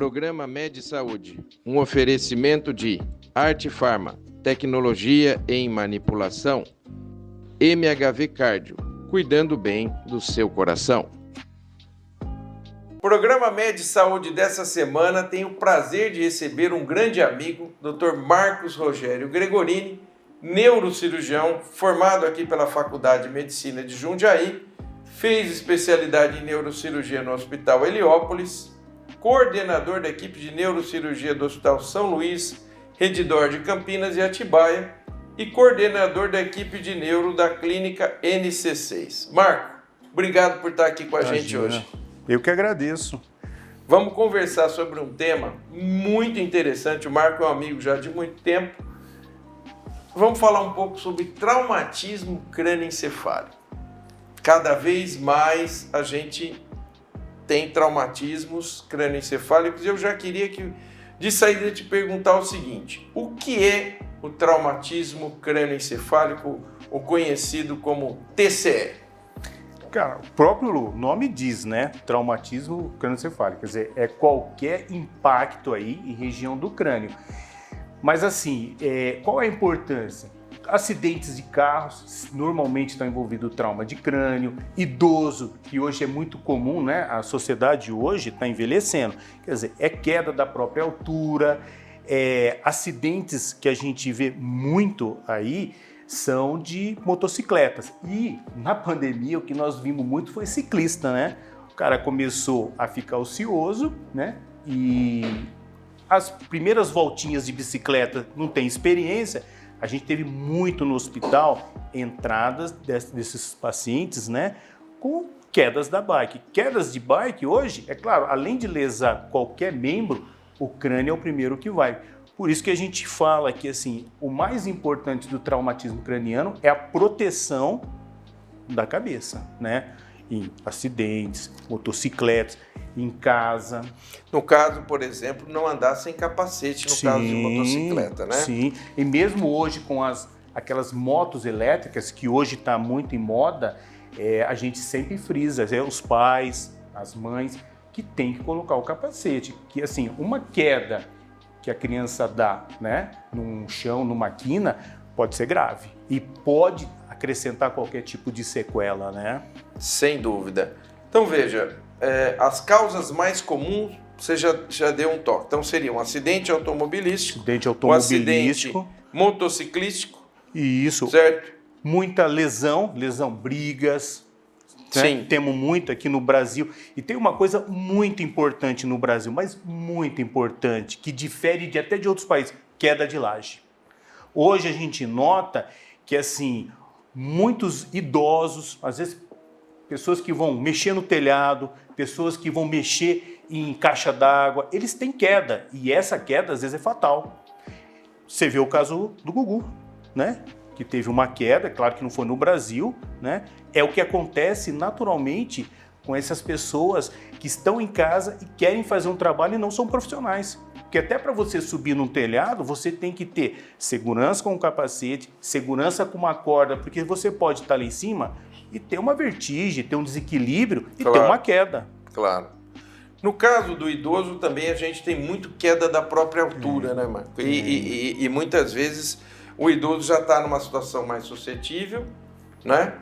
Programa Med Saúde, um oferecimento de Arte Farma, tecnologia em manipulação, MHV Cardio, cuidando bem do seu coração. O programa Med Saúde dessa semana tem o prazer de receber um grande amigo, Dr. Marcos Rogério Gregorini, neurocirurgião, formado aqui pela Faculdade de Medicina de Jundiaí, fez especialidade em neurocirurgia no Hospital Heliópolis, coordenador da equipe de neurocirurgia do Hospital São Luís, Redditor de Campinas e Atibaia e coordenador da equipe de neuro da clínica NC6. Marco, obrigado por estar aqui com a gente hoje. Eu que agradeço. Vamos conversar sobre um tema muito interessante. O Marco é um amigo já de muito tempo. Vamos falar um pouco sobre traumatismo crânioencefálico. Cada vez mais a gente tem traumatismos crânioencefálicos e eu já queria de saída te perguntar o seguinte: o que é o traumatismo crânioencefálico, ou conhecido como TCE? Cara, o próprio nome diz, né? Traumatismo crânioencefálico, quer dizer, é qualquer impacto aí em região do crânio. Mas assim, qual é a importância? Acidentes de carros, normalmente está envolvido trauma de crânio, idoso, que hoje é muito comum, né? A sociedade hoje está envelhecendo, quer dizer, é queda da própria altura, acidentes que a gente vê muito aí são de motocicletas. E na pandemia o que nós vimos muito foi ciclista, né? O cara começou a ficar ocioso, né? E as primeiras voltinhas de bicicleta não tem experiência. A gente teve muito no hospital entradas desses pacientes, né, com quedas da bike. Quedas de bike hoje, é claro, além de lesar qualquer membro, o crânio é o primeiro que vai. Por isso que a gente fala que assim, o mais importante do traumatismo craniano é a proteção da cabeça, né? Em acidentes, motocicletas, em casa. No caso, por exemplo, não andar sem capacete no caso de motocicleta, né? Sim, e mesmo hoje com aquelas motos elétricas, que hoje está muito em moda, a gente sempre frisa, os pais, as mães, que tem que colocar o capacete. Que assim, uma queda que a criança dá, né, num chão, numa quina, pode ser grave e pode acrescentar qualquer tipo de sequela, né? Sem dúvida. Então veja, as causas mais comuns, você já deu um toque. Então seria um acidente automobilístico, um acidente motociclístico. Isso. Certo? Muita lesão, brigas. Sim. Né? Temos muito aqui no Brasil. E tem uma coisa muito importante no Brasil, mas muito importante, que difere até de outros países: queda de laje. Hoje a gente nota que assim, muitos idosos, às vezes pessoas que vão mexer no telhado, pessoas que vão mexer em caixa d'água, eles têm queda, e essa queda às vezes é fatal. Você vê o caso do Gugu, né? Que teve uma queda, claro que não foi no Brasil, né? É o que acontece naturalmente com essas pessoas que estão em casa e querem fazer um trabalho e não são profissionais. Porque até para você subir num telhado, você tem que ter segurança com o capacete, segurança com uma corda, porque você pode estar lá em cima e ter uma vertigem, ter um desequilíbrio e ter uma queda. Claro. No caso do idoso também a gente tem muito queda da própria altura, né, Marco? E muitas vezes o idoso já está numa situação mais suscetível, né?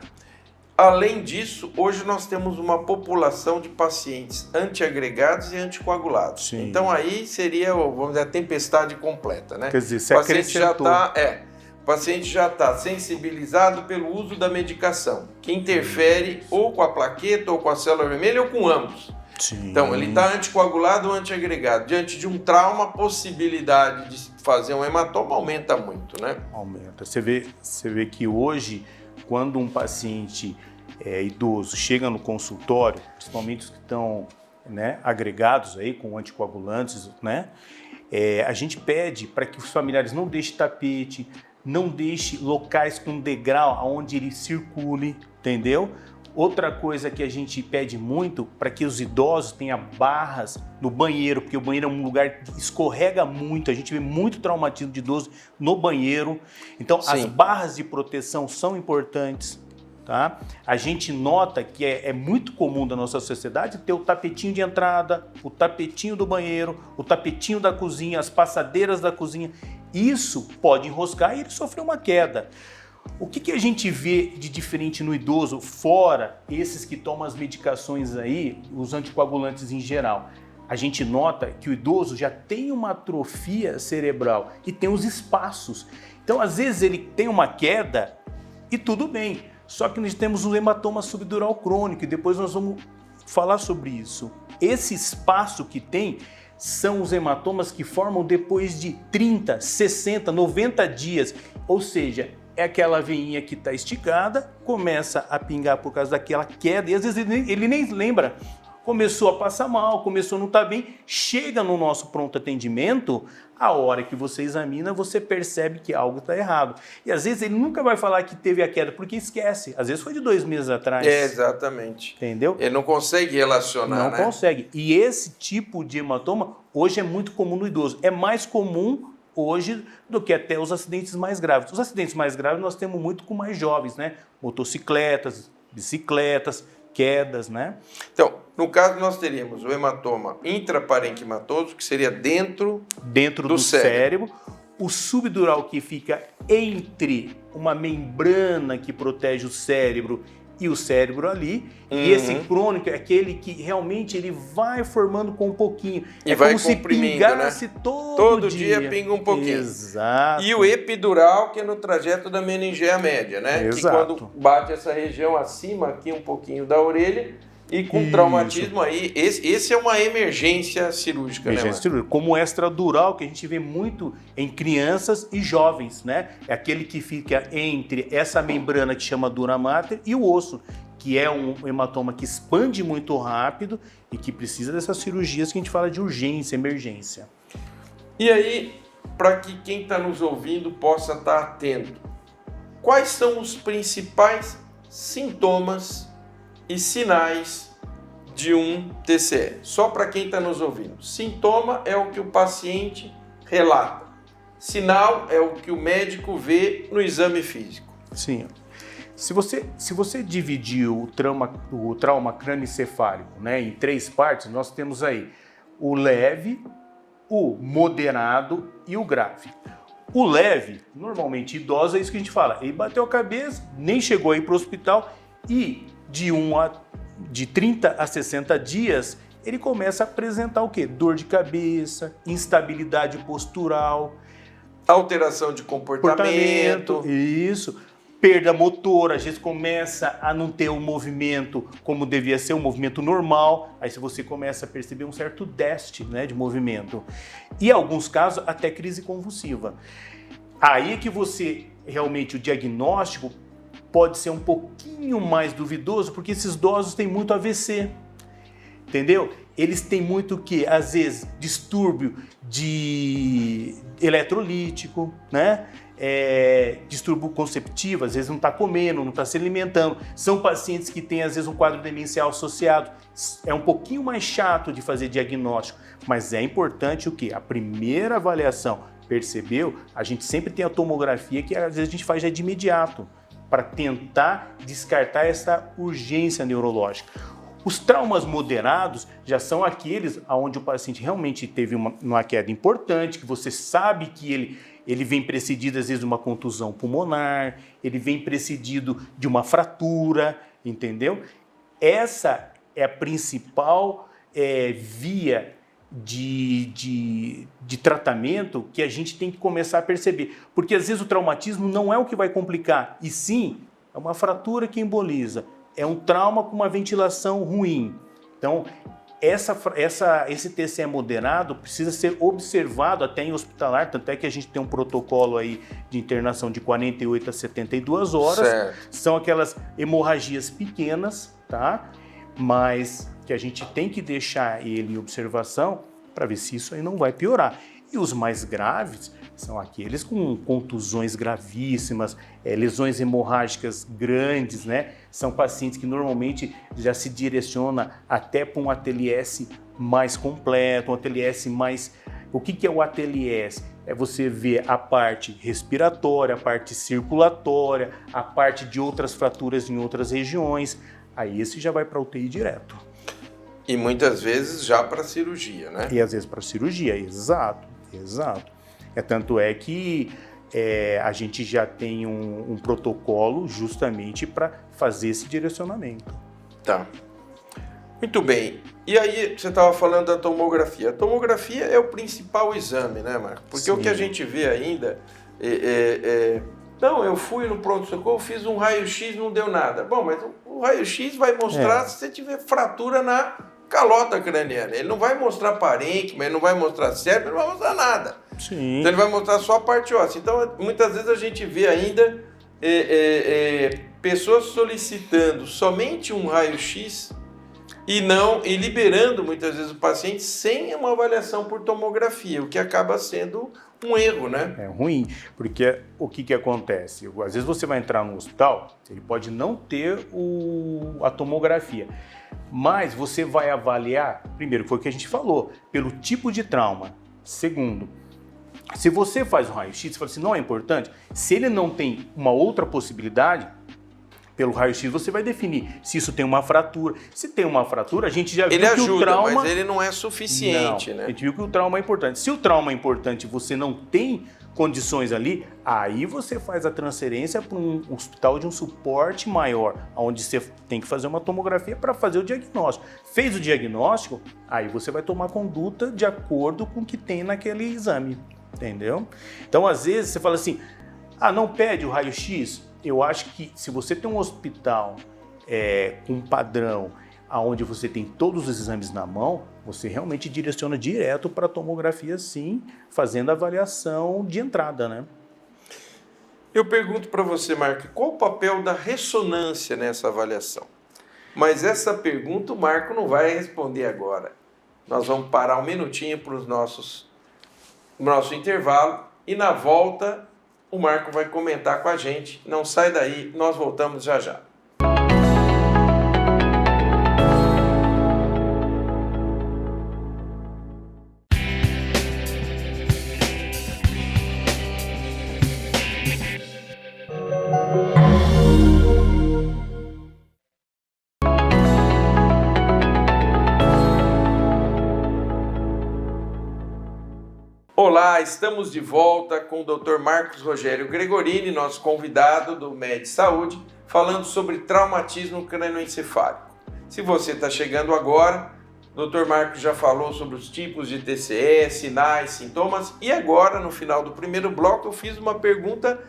Além disso, hoje nós temos uma população de pacientes antiagregados e anticoagulados. Sim. Então aí seria, vamos dizer, a tempestade completa, né? Quer dizer, você acrescentou. O paciente já está sensibilizado pelo uso da medicação, que interfere ou com a plaqueta, ou com a célula vermelha, ou com ambos. Sim. Então, ele está anticoagulado ou antiagregado. Diante de um trauma, a possibilidade de fazer um hematoma aumenta muito, né? Aumenta. Você vê que hoje, quando um paciente idoso chega no consultório, principalmente os que estão, né, agregados aí com anticoagulantes, né, a gente pede para que os familiares não deixem tapete, não deixe locais com degrau onde ele circule, entendeu? Outra coisa que a gente pede muito para que os idosos tenham barras no banheiro, porque o banheiro é um lugar que escorrega muito, a gente vê muito traumatismo de idoso no banheiro. Então, sim, as barras de proteção são importantes, tá? A gente nota que é muito comum da nossa sociedade ter o tapetinho de entrada, o tapetinho do banheiro, o tapetinho da cozinha, as passadeiras da cozinha. Isso pode enroscar e ele sofrer uma queda. O que a gente vê de diferente no idoso, fora esses que tomam as medicações aí, os anticoagulantes em geral? A gente nota que o idoso já tem uma atrofia cerebral e tem os espaços. Então, às vezes, ele tem uma queda e tudo bem. Só que nós temos um hematoma subdural crônico e depois nós vamos falar sobre isso. Esse espaço que tem são os hematomas que formam depois de 30, 60, 90 dias. Ou seja, é aquela veinha que está esticada, começa a pingar por causa daquela queda e às vezes ele nem lembra. Começou a passar mal, começou a não estar bem, chega no nosso pronto atendimento, a hora que você examina, você percebe que algo está errado. E às vezes ele nunca vai falar que teve a queda, porque esquece. Às vezes foi de 2 meses atrás. Exatamente. Entendeu? Ele não consegue relacionar, Não consegue. E esse tipo de hematoma hoje é muito comum no idoso. É mais comum hoje do que até os acidentes mais graves. Os acidentes mais graves nós temos muito com mais jovens, né? Motocicletas, bicicletas, quedas, né? Então, no caso nós teríamos o hematoma intraparenquimatoso, que seria dentro do cérebro. O subdural, que fica entre uma membrana que protege o cérebro e o cérebro ali. E esse crônico é aquele que realmente ele vai formando com um pouquinho. E é vai como se pingasse, né? Todo dia pinga um pouquinho. Exato. E o epidural, que é no trajeto da meningeia média, né? Exato. Que quando bate essa região acima aqui um pouquinho da orelha e com traumatismo aí, esse é uma emergência cirúrgica, emergência né? cirúrgica. Como o extradural, que a gente vê muito em crianças e jovens, né? É aquele que fica entre essa membrana que chama dura mater e o osso, que é um hematoma que expande muito rápido e que precisa dessas cirurgias que a gente fala de urgência, emergência. E aí, para que quem está nos ouvindo possa estar atento, quais são os principais sintomas e sinais de um TCE? Só para quem está nos ouvindo. Sintoma é o que o paciente relata. Sinal é o que o médico vê no exame físico. Sim. Se você dividir o trauma crânioencefálico, né, em 3 partes, nós temos aí o leve, o moderado e o grave. O leve, normalmente idoso, é isso que a gente fala. Ele bateu a cabeça, nem chegou aí para o hospital e de 30 a 60 dias ele começa a apresentar o quê? Dor de cabeça, instabilidade postural, alteração de comportamento. Isso. Perda motora, às vezes começa a não ter o movimento como devia ser, o movimento normal. Aí você começa a perceber um certo déficit, né, de movimento. E em alguns casos, até crise convulsiva. Aí é que você, realmente, o diagnóstico pode ser um pouquinho mais duvidoso, porque esses idosos têm muito AVC, entendeu? Eles têm muito que, às vezes, distúrbio de eletrolítico, né? Distúrbio conceptivo, às vezes não está comendo, não está se alimentando. São pacientes que têm, às vezes, um quadro demencial associado. É um pouquinho mais chato de fazer diagnóstico, mas é importante o quê? A primeira avaliação, percebeu? A gente sempre tem a tomografia que, às vezes, a gente faz já de imediato, para tentar descartar essa urgência neurológica. Os traumas moderados já são aqueles onde o paciente realmente teve uma queda importante, que você sabe que ele vem precedido, às vezes, de uma contusão pulmonar, ele vem precedido de uma fratura, entendeu? Essa é a principal via de tratamento que a gente tem que começar a perceber. Porque, às esse traumatismo não é o que vai complicar, e sim, é uma fratura que emboliza, é um trauma com uma ventilação ruim. Então, esse TCE moderado precisa ser observado até em hospitalar, tanto é que a gente tem um protocolo aí de internação de 48 a 72 horas. Certo. São aquelas hemorragias pequenas, tá? Mas que a gente tem que deixar ele em observação para ver se isso aí não vai piorar. E os mais graves são aqueles com contusões gravíssimas, lesões hemorrágicas grandes, né? São pacientes que normalmente já se direciona até para um ATLS mais completo, um ATLS mais... O que é o ATLS? é você ver a parte respiratória, a parte circulatória, a parte de outras fraturas em outras regiões. Aí esse já vai para UTI direto. E muitas vezes já para cirurgia, né? E às vezes para cirurgia, exato. Tanto é que a gente já tem um protocolo justamente para fazer esse direcionamento. Tá. Muito bem. E aí, você estava falando da tomografia. A tomografia é o principal exame, né, Marco? Porque Sim. O que a gente vê ainda Não, eu fui no pronto-socorro, fiz um raio-x, não deu nada. Bom, mas o raio-x vai mostrar se você tiver fratura na calota craniana. Ele não vai mostrar parênquima, ele não vai mostrar cérebro, ele não vai mostrar nada. Sim. Então ele vai mostrar só a parte óssea. Então, muitas vezes a gente vê ainda pessoas solicitando somente um raio-x e liberando muitas vezes o paciente sem uma avaliação por tomografia, o que acaba sendo um erro, né? É ruim, porque o que acontece? Às vezes você vai entrar no hospital, ele pode não ter a tomografia, mas você vai avaliar, primeiro, foi o que a gente falou, pelo tipo de trauma. Segundo, se você faz um raio-x, você fala assim, não é importante, se ele não tem uma outra possibilidade, pelo raio-x você vai definir se isso tem uma fratura. Se tem uma fratura, a gente já viu que o trauma... mas ele não é suficiente, né? A gente viu que o trauma é importante. Se o trauma é importante e você não tem condições ali, aí você faz a transferência para um hospital de um suporte maior, onde você tem que fazer uma tomografia para fazer o diagnóstico. Fez o diagnóstico, aí você vai tomar conduta de acordo com o que tem naquele exame, entendeu? Então, às vezes, você fala assim, não pede o raio-x? Eu acho que se você tem um hospital com um padrão onde você tem todos os exames na mão, você realmente direciona direto para a tomografia, sim, fazendo a avaliação de entrada, né? Eu pergunto para você, Marco, qual o papel da ressonância nessa avaliação? Mas essa pergunta o Marco não vai responder agora. Nós vamos parar um minutinho para o nosso intervalo e na volta o Marco vai comentar com a gente. Não sai daí, nós voltamos já já. Olá, estamos de volta com o Dr. Marcos Rogério Gregorini, nosso convidado do MED Saúde, falando sobre traumatismo crânioencefálico. Se você está chegando agora, o Dr. Marcos já falou sobre os tipos de TCE, sinais, sintomas, e agora, no final do primeiro bloco, eu fiz uma pergunta.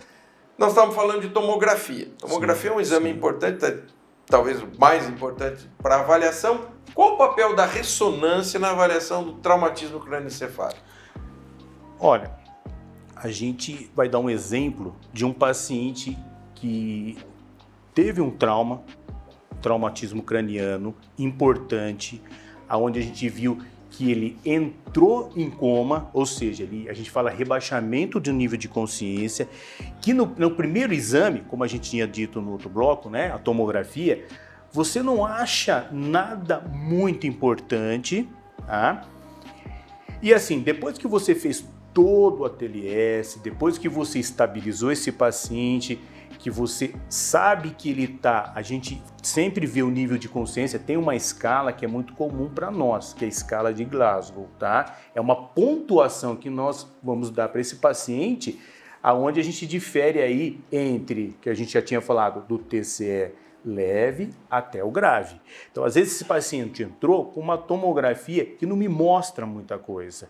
Nós estávamos falando de tomografia. Tomografia é um exame importante, talvez o mais importante para avaliação. Qual o papel da ressonância na avaliação do traumatismo crânioencefálico? Olha, a gente vai dar um exemplo de um paciente que teve um traumatismo craniano importante, onde a gente viu que ele entrou em coma, ou seja, a gente fala rebaixamento do nível de consciência, que no primeiro exame, como a gente tinha dito no outro bloco, né, a tomografia, você não acha nada muito importante, tá? E assim, depois que você fez todo o ATLS, depois que você estabilizou esse paciente, que você sabe que ele está, a gente sempre vê o nível de consciência, tem uma escala que é muito comum para nós, que é a escala de Glasgow, tá? É uma pontuação que nós vamos dar para esse paciente, aonde a gente difere aí entre, que a gente já tinha falado, do TCE leve até o grave. Então, às vezes esse paciente entrou com uma tomografia que não me mostra muita coisa.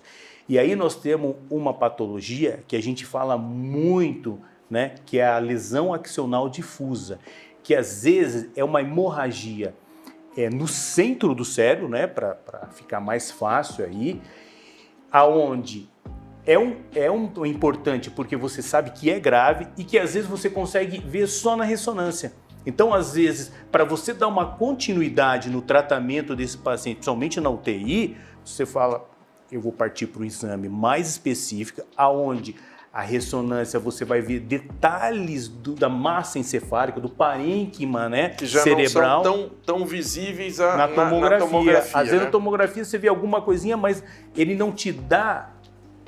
E aí nós temos uma patologia que a gente fala muito, né, que é a lesão axonal difusa, que às vezes é uma hemorragia no centro do cérebro, né, para ficar mais fácil aí, aonde é importante porque você sabe que é grave e que às vezes você consegue ver só na ressonância. Então, às vezes, para você dar uma continuidade no tratamento desse paciente, principalmente na UTI, você fala, eu vou partir para um exame mais específico, aonde a ressonância você vai ver detalhes da massa encefálica, do parênquima, né, que já cerebral. Não são tão visíveis na tomografia. Às vezes na tomografia você vê alguma coisinha, mas ele não te dá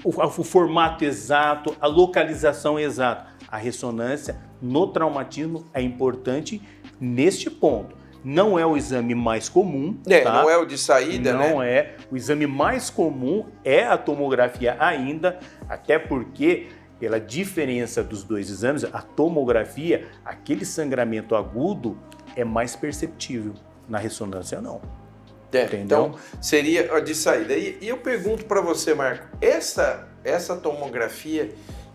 o formato exato, a localização exata. A ressonância no traumatismo é importante neste ponto. Não é o exame mais comum. Tá? Não é o de saída, né? Não é. O exame mais comum é a tomografia ainda, até porque, pela diferença dos dois exames, a tomografia, aquele sangramento agudo é mais perceptível. Na ressonância, não. Então, seria a de saída. E eu pergunto para você, Marco, essa tomografia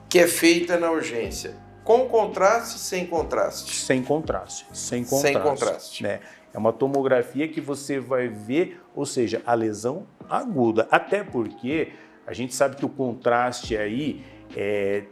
que é feita na urgência, com contraste, sem contraste? Sem contraste. Sem contraste. Né? É uma tomografia que você vai ver, ou seja, a lesão aguda. Até porque a gente sabe que o contraste aí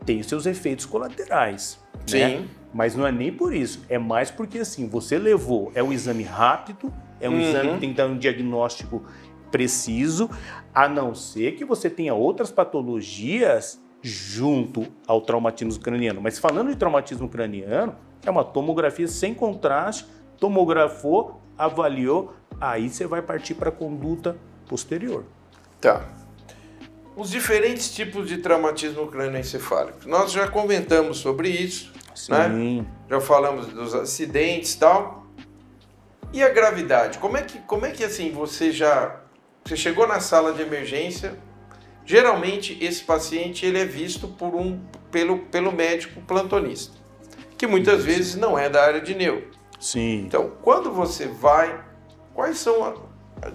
tem os seus efeitos colaterais. Sim. Né? Mas não é nem por isso. É mais porque assim, você levou, é um exame rápido, é um exame que tem que dar um diagnóstico preciso, a não ser que você tenha outras patologias junto ao traumatismo craniano. Mas falando de traumatismo craniano, é uma tomografia sem contraste, tomografou, avaliou, aí você vai partir para a conduta posterior. Tá. Os diferentes tipos de traumatismo crânioencefálico. Nós já comentamos sobre isso, Sim. né? Já falamos dos acidentes e tal. E a gravidade? Como é que assim, você chegou na sala de emergência, geralmente esse paciente ele é visto pelo médico plantonista, que muitas vezes não é da área de neuro. Sim. Então, quando você vai, quais são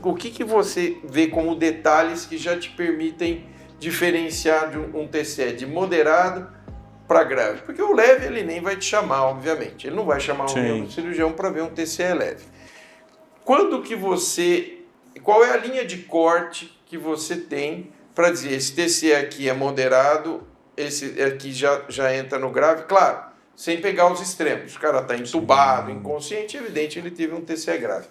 o que você vê como detalhes que já te permitem diferenciar de um TCE de moderado para grave? Porque o leve ele nem vai te chamar, obviamente. Ele não vai chamar um neurocirurgião para ver um TCE leve. Qual é a linha de corte que você tem para dizer esse TCE aqui é moderado, esse aqui já entra no grave? Claro, sem pegar os extremos. O cara está entubado, inconsciente, é evidente ele teve um TCE grave.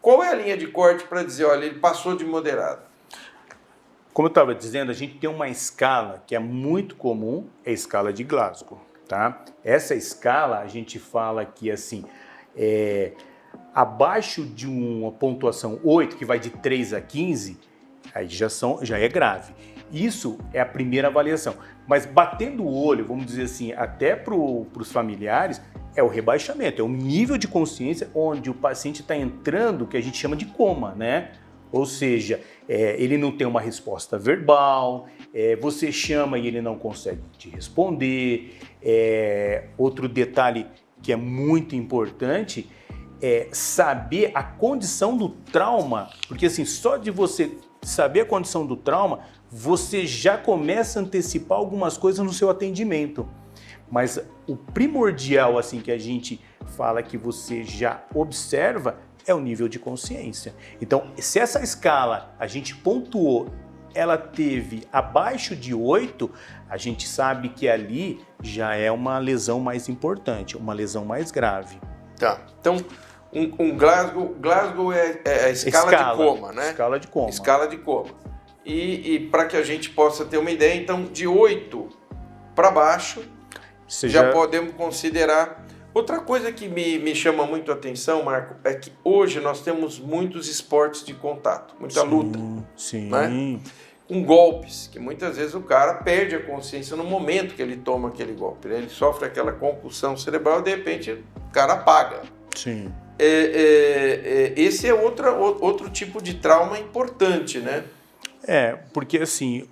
Qual é a linha de corte para dizer, olha, ele passou de moderado? Como eu estava dizendo, a gente tem uma escala que é muito comum, é a escala de Glasgow, tá? Essa escala, a gente fala que, assim, abaixo de uma pontuação 8, que vai de 3 a 15, aí já é grave. Isso é a primeira avaliação. Mas batendo o olho, vamos dizer assim, até para os familiares, é o rebaixamento, é o nível de consciência onde o paciente está entrando, que a gente chama de coma, né? Ou seja, ele não tem uma resposta verbal, você chama e ele não consegue te responder. Outro detalhe que é muito importante é saber a condição do trauma, porque assim, só de você saber a condição do trauma, você já começa a antecipar algumas coisas no seu atendimento. Mas o primordial, assim, que a gente fala que você já observa é o nível de consciência. Então, se essa escala a gente pontuou, ela teve abaixo de 8, a gente sabe que ali já é uma lesão mais importante, uma lesão mais grave. Tá. Então, Glasgow é a escala de coma, né? Escala de coma. Escala de coma. E para que a gente possa ter uma ideia, então, de 8 para baixo, já podemos considerar. Outra coisa que me chama muito a atenção, Marco, é que hoje nós temos muitos esportes de contato, muita luta. Sim. Né? Com golpes, que muitas vezes o cara perde a consciência no momento que ele toma aquele golpe. Né? Ele sofre aquela concussão cerebral e de repente o cara apaga. Sim. Esse é outro tipo de trauma importante, né? Porque assim,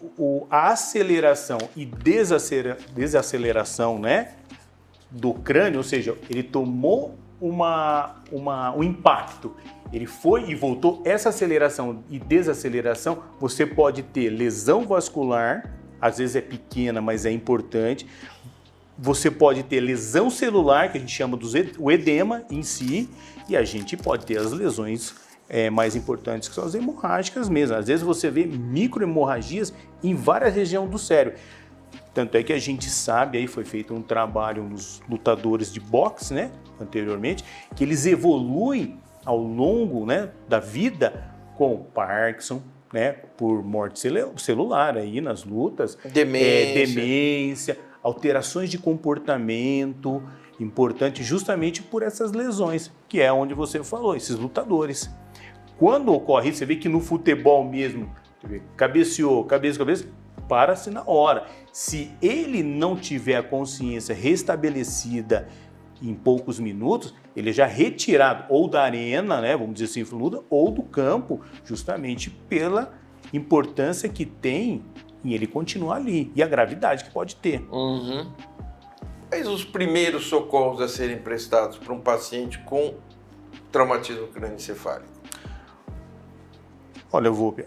a aceleração e desaceleração, né, do crânio, ou seja, ele tomou um impacto, ele foi e voltou, essa aceleração e desaceleração, você pode ter lesão vascular, às vezes é pequena, mas é importante, você pode ter lesão celular, que a gente chama do edema em si, e a gente pode ter as lesões mais importantes, que são as hemorrágicas mesmo. Às vezes você vê microhemorragias em várias regiões do cérebro. Tanto é que a gente sabe, aí foi feito um trabalho nos lutadores de boxe, né, anteriormente, que eles evoluem ao longo, né, da vida com Parkinson, né, por morte celular aí nas lutas, demência, alterações de comportamento, importante justamente por essas lesões, que é onde você falou, esses lutadores. Quando ocorre isso, você vê que no futebol mesmo, cabeceou, cabeça, para-se na hora. Se ele não tiver a consciência restabelecida em poucos minutos, ele é já retirado ou da arena, né, vamos dizer assim, fluida, ou do campo, justamente pela importância que tem em ele continuar ali e a gravidade que pode ter. Quais os primeiros socorros a serem prestados para um paciente com traumatismo crânioencefálico? Olha, Volpe,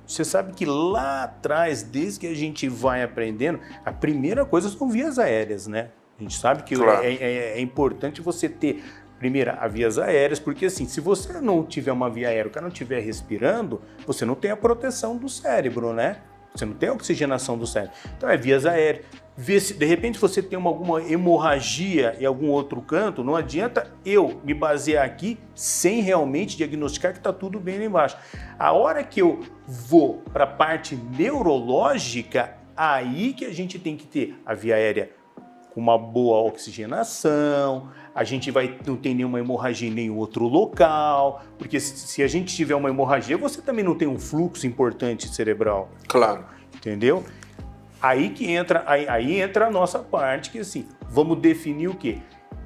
você sabe que lá atrás, desde que a gente vai aprendendo, a primeira coisa são vias aéreas, né? A gente sabe que claro, é importante você ter, primeiro, as vias aéreas, porque assim, se você não tiver uma via aérea, o cara não estiver respirando, você não tem a proteção do cérebro, né? Você não tem a oxigenação do cérebro. Então é vias aéreas. Ver se de repente você tem alguma hemorragia em algum outro canto, não adianta eu me basear aqui sem realmente diagnosticar que está tudo bem lá embaixo. A hora que eu vou para a parte neurológica, aí que a gente tem que ter a via aérea com uma boa oxigenação, a gente não tem nenhuma hemorragia em nenhum outro local, porque se a gente tiver uma hemorragia, você também não tem um fluxo importante cerebral. Claro. Entendeu? Aí entra a nossa parte, que assim, vamos definir o quê?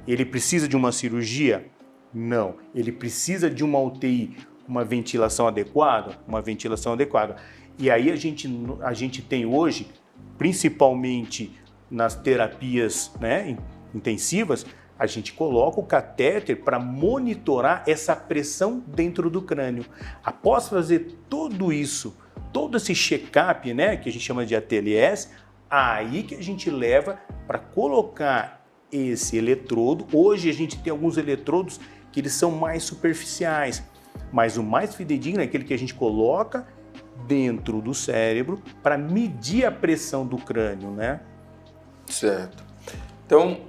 Ele precisa de uma cirurgia? Não. Ele precisa de uma UTI, uma ventilação adequada? Uma ventilação adequada. E aí a gente tem hoje, principalmente nas terapias, né, intensivas, a gente coloca o catéter para monitorar essa pressão dentro do crânio. Após fazer tudo isso, todo esse check-up, né, que a gente chama de ATLS, aí que a gente leva para colocar esse eletrodo. Hoje a gente tem alguns eletrodos que eles são mais superficiais, mas o mais fidedigno é aquele que a gente coloca dentro do cérebro para medir a pressão do crânio, né? Certo. Então,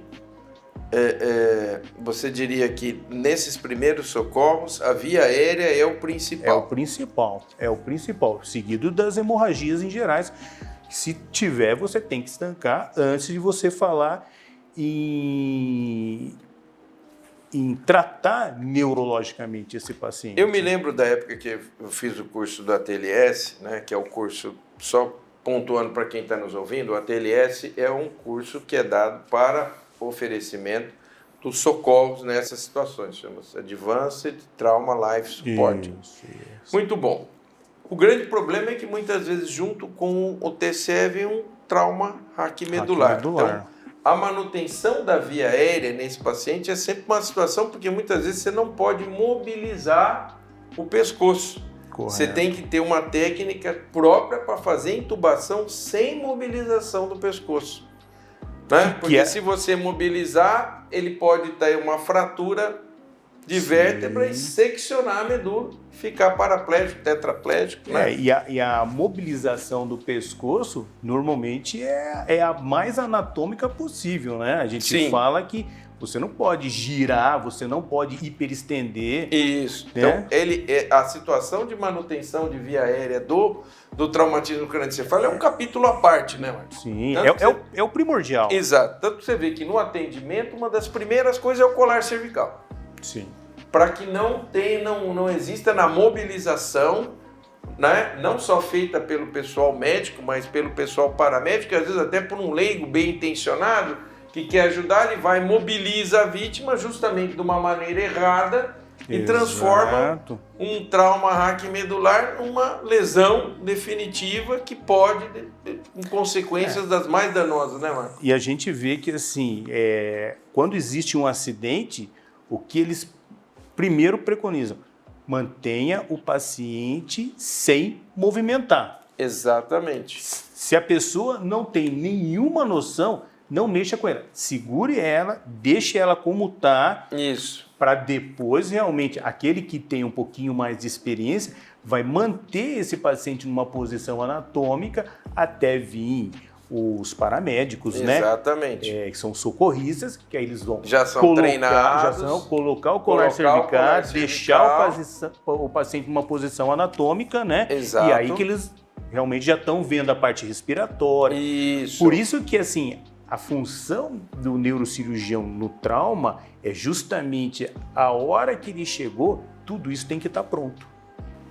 você diria que nesses primeiros socorros a via aérea é o principal? É o principal, seguido das hemorragias em gerais. Se tiver, você tem que estancar antes de você falar em tratar neurologicamente esse paciente. Eu me lembro da época que eu fiz o curso do ATLS, né, que é o curso, só pontuando para quem está nos ouvindo, o ATLS é um curso que é dado para oferecimento dos socorros nessas situações, chama-se Advanced Trauma Life Support. Isso. Muito bom. O grande problema é que muitas vezes junto com o TCE vem um trauma raquimedular. Então, a manutenção da via aérea nesse paciente é sempre uma situação, porque muitas vezes você não pode mobilizar o pescoço. Correto. Você tem que ter uma técnica própria para fazer intubação sem mobilização do pescoço. Né? Porque se você mobilizar, ele pode ter uma fratura de vértebra e seccionar a medula, ficar paraplégico, tetraplégico. Né? E a mobilização do pescoço, normalmente, é a mais anatômica possível, né? A gente fala que você não pode girar, você não pode hiperestender. Isso. Né? Então, a situação de manutenção de via aérea do traumatismo crânioencefálico é um capítulo à parte, né, Marcos? Sim, é o primordial. Exato. Tanto que você vê que no atendimento, uma das primeiras coisas é o colar cervical. Sim. Para que não exista na mobilização, né, não só feita pelo pessoal médico, mas pelo pessoal paramédico, e às vezes até por um leigo bem intencionado, que quer ajudar, ele vai mobiliza a vítima justamente de uma maneira errada e transforma um trauma raquimedular numa lesão definitiva que pode ter consequências das mais danosas, né, Marco? E a gente vê que, assim, quando existe um acidente, o que eles primeiro preconizam? Mantenha o paciente sem movimentar. Exatamente. Se a pessoa não tem nenhuma noção, não mexa com ela. Segure ela, deixe ela como está. Isso. Para depois, realmente, aquele que tem um pouquinho mais de experiência vai manter esse paciente numa posição anatômica até vir os paramédicos, né? Exatamente. Que são socorristas, que aí eles vão treinados, colocar o colar cervical, deixar o paciente numa posição anatômica, né? Exato. E aí que eles realmente já estão vendo a parte respiratória. Isso. Por isso que, assim, a função do neurocirurgião no trauma é justamente a hora que ele chegou, tudo isso tem que estar pronto.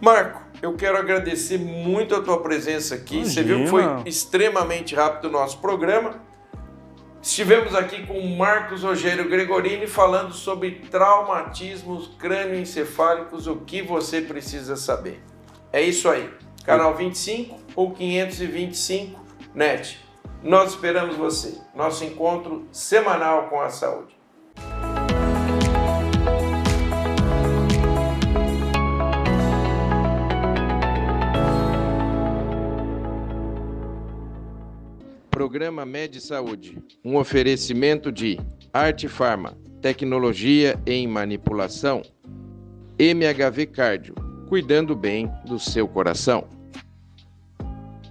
Marco, eu quero agradecer muito a tua presença aqui. Imagina. Você viu que foi extremamente rápido o nosso programa. Estivemos aqui com o Marcos Rogério Gregorini falando sobre traumatismos crânioencefálicos, o que você precisa saber. É isso aí. Canal 25 ou 525 NET. Nós esperamos você. Nosso encontro semanal com a saúde. Programa Med Saúde, um oferecimento de Arte Farma, tecnologia em manipulação, MHV Cardio, cuidando bem do seu coração.